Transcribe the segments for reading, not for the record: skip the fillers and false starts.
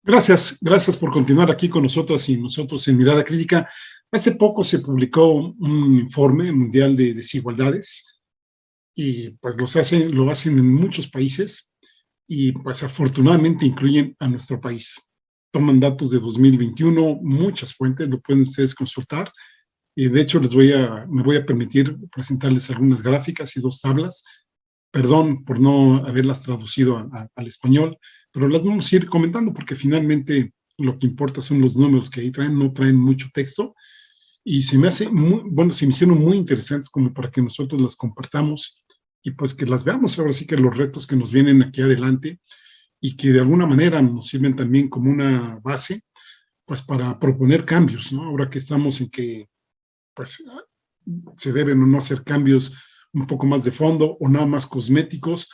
Gracias por continuar aquí con nosotros y nosotros en Mirada Crítica. Hace poco se publicó un informe mundial de desigualdades y pues lo hacen en muchos países y pues afortunadamente incluyen a nuestro país. Toman datos de 2021, muchas fuentes, lo pueden ustedes consultar. Y de hecho me voy a permitir presentarles algunas gráficas y dos tablas. Perdón por no haberlas traducido al español, pero las vamos a ir comentando porque finalmente lo que importa son los números que ahí traen, no traen mucho texto y se me hicieron muy interesantes como para que nosotros las compartamos y pues que las veamos ahora sí que los retos que nos vienen aquí adelante y que de alguna manera nos sirven también como una base pues para proponer cambios, ¿no? Ahora que estamos en que pues se deben o no hacer cambios un poco más de fondo o nada más cosméticos.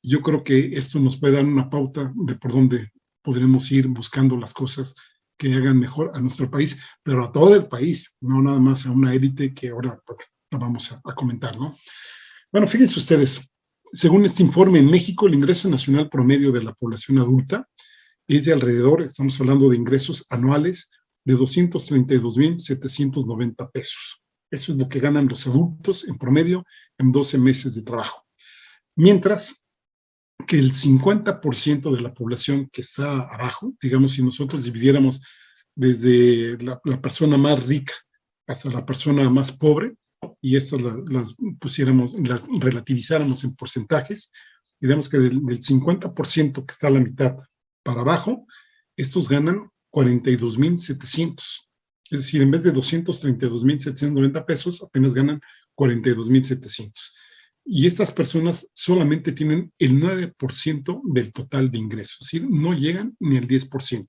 Yo creo que esto nos puede dar una pauta de por dónde podremos ir buscando las cosas que hagan mejor a nuestro país, pero a todo el país, no nada más a una élite que ahora pues, la vamos a comentar, ¿no? Bueno, fíjense ustedes, según este informe, en México el ingreso nacional promedio de la población adulta es de alrededor, estamos hablando de ingresos anuales, de 232,790 pesos. Eso es lo que ganan los adultos en promedio en 12 meses de trabajo. Mientras que el 50% de la población que está abajo, digamos, si nosotros dividiéramos desde la persona más rica hasta la persona más pobre, y estas las relativizáramos en porcentajes, digamos que del 50% que está a la mitad para abajo, estos ganan 42,700. Es decir, en vez de 232,790 pesos, apenas ganan 42,700. Y estas personas solamente tienen el 9% del total de ingresos, es decir, no llegan ni al 10%.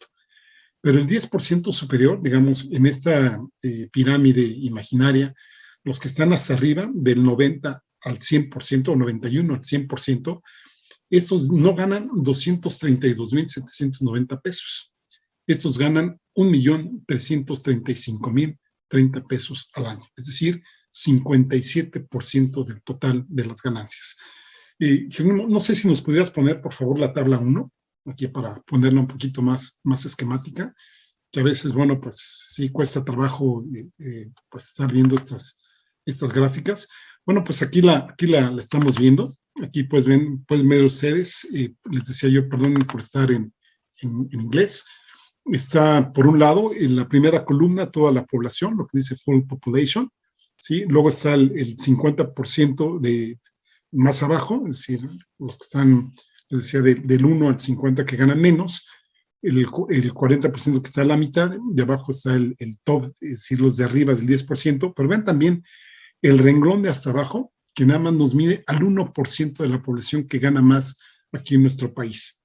Pero el 10% superior, digamos, en esta pirámide imaginaria, los que están hasta arriba, del 90 al 100%, o 91 al 100%, esos no ganan 232,790 pesos. Estos ganan 1,335,030 pesos al año, es decir, 57% del total de las ganancias. No sé si nos pudieras poner, por favor, la tabla 1, aquí para ponerla un poquito más esquemática, que a veces, bueno, pues sí cuesta trabajo pues estar viendo estas gráficas. Bueno, pues aquí la estamos viendo. Aquí pueden ver ustedes, les decía yo, perdón por estar en inglés. Está, por un lado, en la primera columna, toda la población, lo que dice full population, ¿sí? Luego está el 50% de más abajo, es decir, los que están, les decía, del 1 al 50 que ganan menos, el 40% que está a la mitad, de abajo está el top, es decir, los de arriba del 10%, pero vean también el renglón de hasta abajo, que nada más nos mide al 1% de la población que gana más aquí en nuestro país.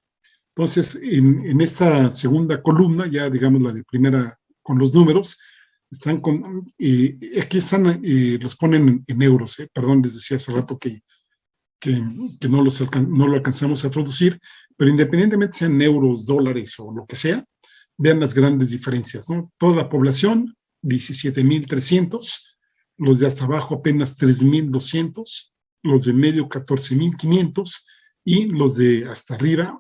Entonces, en esta segunda columna, ya digamos la de primera con los números, están aquí están, los ponen en euros, perdón, les decía hace rato que no lo alcanzamos a traducir, pero independientemente sean euros, dólares o lo que sea, vean las grandes diferencias, ¿no? Toda la población, 17,300, los de hasta abajo apenas 3,200, los de medio 14,500 y los de hasta arriba,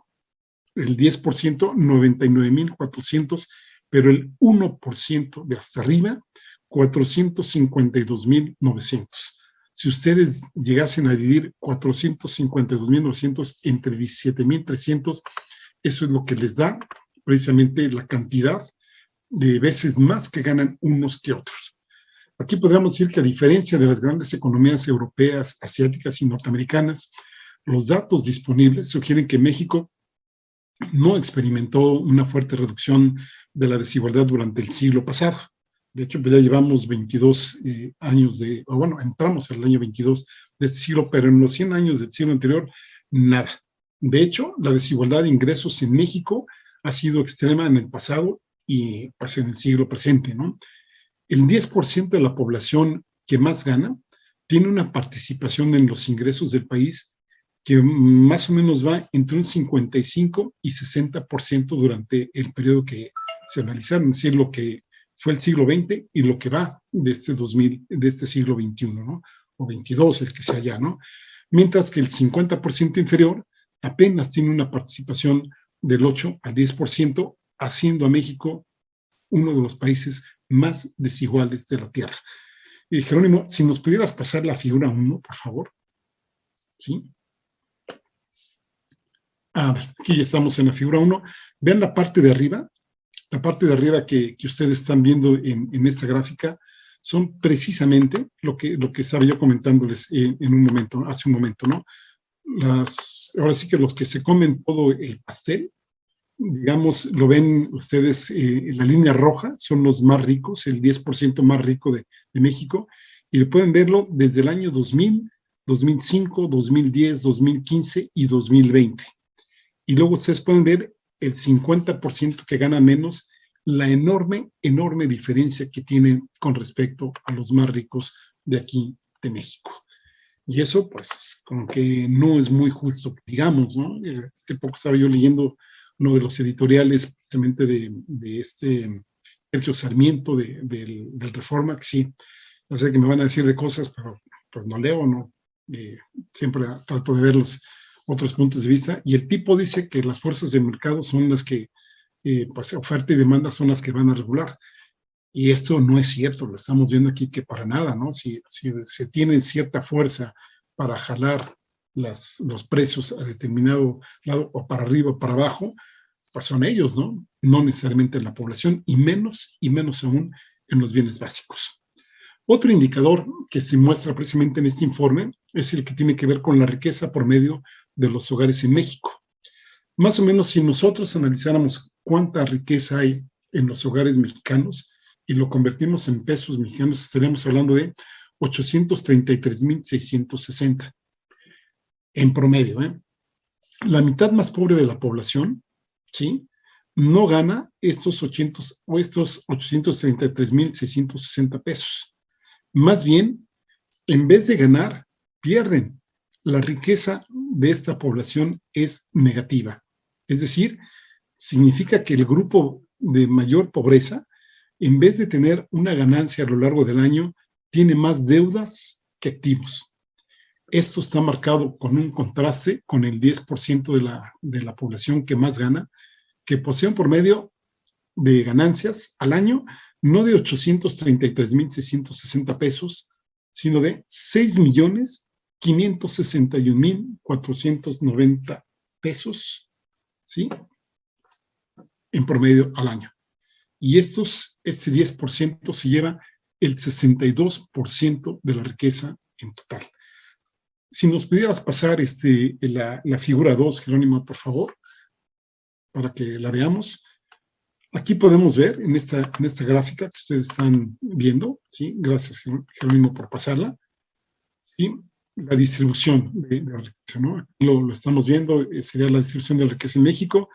el 10%, 99,400, pero el 1% de hasta arriba, 452,900. Si ustedes llegasen a dividir 452,900 entre 17,300, eso es lo que les da precisamente la cantidad de veces más que ganan unos que otros. Aquí podríamos decir que a diferencia de las grandes economías europeas, asiáticas y norteamericanas, los datos disponibles sugieren que México no experimentó una fuerte reducción de la desigualdad durante el siglo pasado. De hecho, pues ya llevamos 22 años entramos en el año 22 de este siglo, pero en los 100 años del siglo anterior, nada. De hecho, la desigualdad de ingresos en México ha sido extrema en el pasado y pues en el siglo presente, ¿no? El 10% de la población que más gana tiene una participación en los ingresos del país que más o menos va entre un 55 y 60% durante el periodo que se analizaron, es decir, lo que fue el siglo XX y lo que va de este siglo XXI, ¿no? O 22, el que sea ya, ¿no? Mientras que el 50% inferior apenas tiene una participación del 8 al 10% haciendo a México uno de los países más desiguales de la Tierra. Jerónimo, si nos pudieras pasar la figura 1, por favor. ¿Sí? Aquí ya estamos en la figura 1. Vean la parte de arriba. La parte de arriba que ustedes están viendo en esta gráfica son precisamente lo que estaba yo comentándoles en un momento, hace un momento, ¿no? Ahora sí que los que se comen todo el pastel, digamos, lo ven ustedes en la línea roja, son los más ricos, el 10% más rico de México, y pueden verlo desde el año 2000, 2005, 2010, 2015 y 2020. Y luego ustedes pueden ver el 50% que gana menos, la enorme diferencia que tienen con respecto a los más ricos de aquí de México. Y eso, pues, como que no es muy justo, digamos, ¿no? Hace poco estaba yo leyendo uno de los editoriales precisamente de este Sergio Sarmiento del Reforma, que sí, ya sé que me van a decir de cosas, pero pues no leo, no. Siempre trato de ver los otros puntos de vista, y el tipo dice que las fuerzas de mercado son las que, pues, oferta y demanda son las que van a regular. Y esto no es cierto, lo estamos viendo aquí que para nada, ¿no? Si se tiene cierta fuerza para jalar los precios a determinado lado, o para arriba o para abajo, pues son ellos, ¿no? No necesariamente la población, y menos aún en los bienes básicos. Otro indicador que se muestra precisamente en este informe es el que tiene que ver con la riqueza promedio de los hogares en México. Más o menos, si nosotros analizáramos cuánta riqueza hay en los hogares mexicanos y lo convertimos en pesos mexicanos, estaríamos hablando de 833,660 en promedio. La mitad más pobre de la población, ¿sí?, no gana estos 833,660 pesos. Más bien, en vez de ganar, pierden. La riqueza de esta población es negativa. Es decir, significa que el grupo de mayor pobreza, en vez de tener una ganancia a lo largo del año, tiene más deudas que activos. Esto está marcado con un contraste con el 10% de la población que más gana, que posee un promedio de ganancias al año, no de 833,660 pesos, sino de 6,561,490 pesos, ¿sí?, en promedio al año. Y este 10% se lleva el 62% de la riqueza en total. Si nos pudieras pasar la figura 2, Jerónimo, por favor, para que la veamos. Aquí podemos ver en esta gráfica que ustedes están viendo, ¿sí? Gracias, Jerónimo, por pasarla. ¿Sí? La distribución de la riqueza, ¿no? Aquí lo estamos viendo, sería la distribución de la riqueza en México.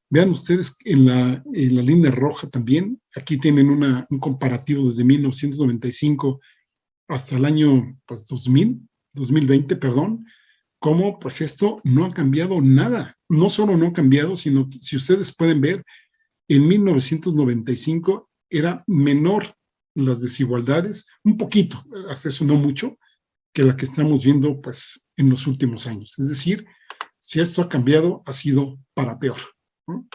Vean ustedes en la línea roja también, aquí tienen un comparativo desde 1995 hasta el año, pues, 2020, perdón, cómo, pues, esto no ha cambiado nada. No solo no ha cambiado, sino que si ustedes pueden ver, en 1995 era menor las desigualdades, un poquito, hasta eso no mucho, que la que estamos viendo, pues, en los últimos años. Es decir, si esto ha cambiado, ha sido para peor, ¿no?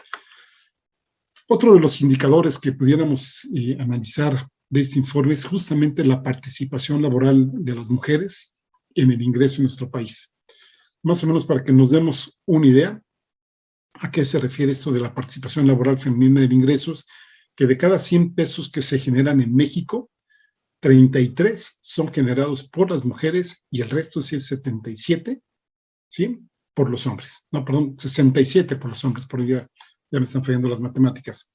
Otro de los indicadores que pudiéramos analizar de este informe es justamente la participación laboral de las mujeres en el ingreso en nuestro país. Más o menos para que nos demos una idea a qué se refiere esto de la participación laboral femenina en ingresos, que de cada 100 pesos que se generan en México, 33 son generados por las mujeres y el resto, es decir, 77, ¿sí?, por los hombres. No, perdón, 67 por los hombres, por ya me están fallando las matemáticas.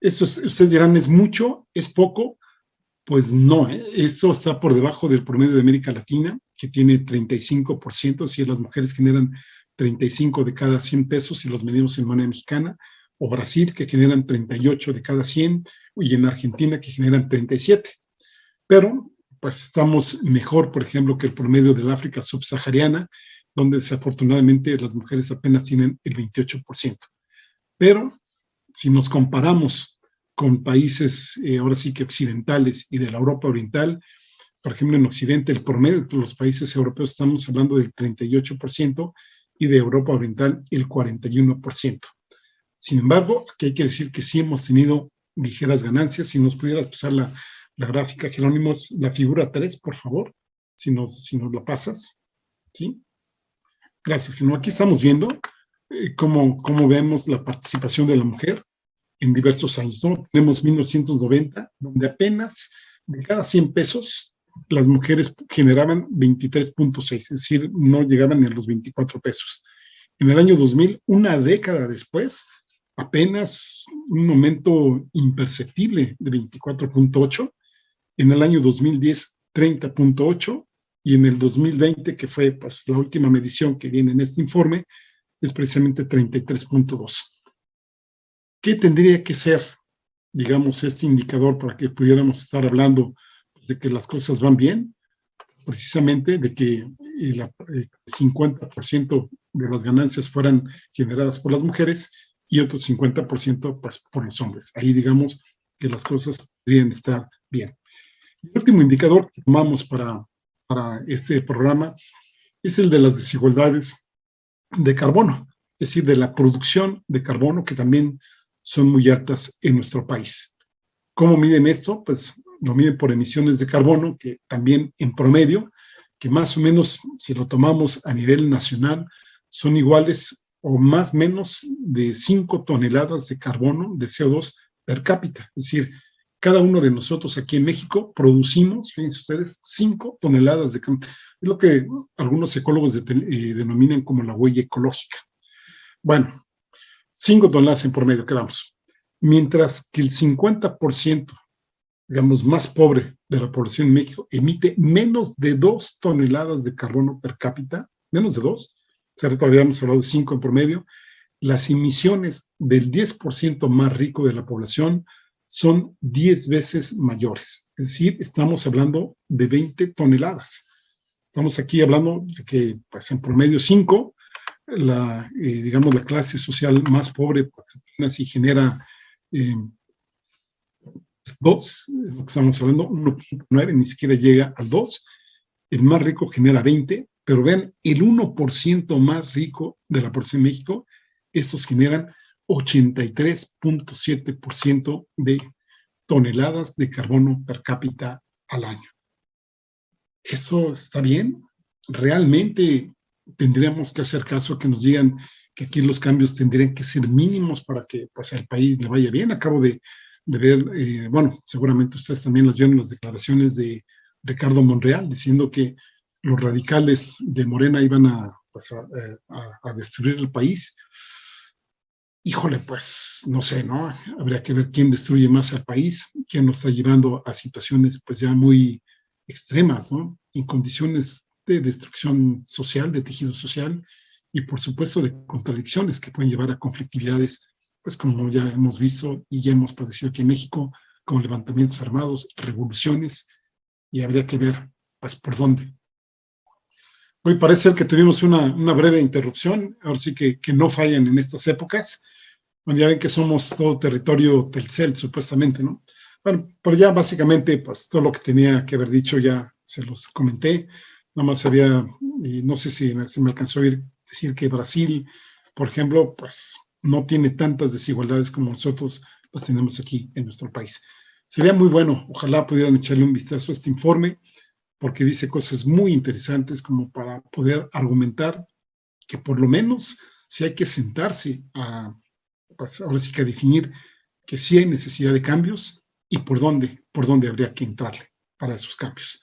Esto ustedes dirán, ¿es mucho? ¿Es poco? Pues no, esto está por debajo del promedio de América Latina, que tiene 35%, es decir, las mujeres generan 35 de cada 100 pesos si los medimos en moneda mexicana, o Brasil, que generan 38 de cada 100, y en Argentina, que generan 37. Pero, pues, estamos mejor, por ejemplo, que el promedio del África subsahariana, donde desafortunadamente las mujeres apenas tienen el 28%. Pero, si nos comparamos con países, ahora sí que occidentales y de la Europa Oriental, por ejemplo, en Occidente, el promedio de los países europeos estamos hablando del 38%, y de Europa Oriental el 41%. Sin embargo, aquí hay que decir que sí hemos tenido ligeras ganancias. Si nos pudieras pasar la gráfica, Jerónimo, la figura 3, por favor, si nos la pasas, ¿sí? Gracias. Si no, aquí estamos viendo cómo vemos la participación de la mujer en diversos años, ¿no? Tenemos 1990, donde apenas de cada 100 pesos las mujeres generaban 23.6, es decir, no llegaban ni a los 24 pesos. En el año 2000, una década después, apenas un aumento imperceptible de 24.8, en el año 2010, 30.8, y en el 2020, que fue pues, la última medición que viene en este informe, es precisamente 33.2. ¿Qué tendría que ser, digamos, este indicador para que pudiéramos estar hablando de que las cosas van bien? Precisamente de que el 50% de las ganancias fueran generadas por las mujeres y otro 50% pues, por los hombres. Ahí digamos que las cosas podrían estar bien. El último indicador que tomamos para este programa es el de las desigualdades de carbono, es decir, de la producción de carbono, que también son muy altas en nuestro país. ¿Cómo miden esto? Pues lo miden por emisiones de carbono, que también en promedio, que más o menos, si lo tomamos a nivel nacional, son iguales o más o menos de 5 toneladas de carbono, de CO2 per cápita. Es decir, cada uno de nosotros aquí en México producimos, fíjense ustedes, 5 toneladas de carbono. Es lo que algunos ecólogos denominan como la huella ecológica. Bueno, 5 toneladas en promedio quedamos. Mientras que el 50%, digamos, más pobre de la población en México emite menos de 2 toneladas de carbono per cápita, menos de 2, o sea, todavía hemos hablado de 5 en promedio. Las emisiones del 10% más rico de la población son 10 veces mayores. Es decir, estamos hablando de 20 toneladas. Estamos aquí hablando de que, pues, en promedio 5, digamos, la clase social más pobre, pues, apenas si genera 2, es lo que estamos hablando, 1.9, ni siquiera llega al 2. El más rico genera 20, pero vean, el 1% más rico de la población de México, estos generan 83.7% de toneladas de carbono per cápita al año. ¿Eso está bien? ¿Realmente tendríamos que hacer caso a que nos digan que aquí los cambios tendrían que ser mínimos para que pues, al país le vaya bien? Acabo de ver, bueno, seguramente ustedes también las vieron, las declaraciones de Ricardo Monreal diciendo que los radicales de Morena iban pues, a destruir el país. Híjole, pues no sé, ¿no? Habría que ver quién destruye más al país, quién nos está llevando a situaciones pues ya muy extremas, ¿no? En condiciones de destrucción social, de tejido social y por supuesto de contradicciones que pueden llevar a conflictividades, pues como ya hemos visto y ya hemos padecido aquí en México, como levantamientos armados, revoluciones, y habría que ver pues por dónde. Hoy parece ser que tuvimos una breve interrupción, ahora sí que no fallan en estas épocas. Bueno, ya ven que somos todo territorio Telcel, supuestamente, ¿no? Bueno, pero ya básicamente, pues todo lo que tenía que haber dicho ya se los comenté. Nada más había, y no sé si se me alcanzó a decir que Brasil, por ejemplo, pues no tiene tantas desigualdades como nosotros las tenemos aquí en nuestro país. Sería muy bueno, ojalá pudieran echarle un vistazo a este informe, porque dice cosas muy interesantes como para poder argumentar que por lo menos si hay que sentarse pues ahora sí que a definir que sí hay necesidad de cambios y por dónde habría que entrarle para esos cambios.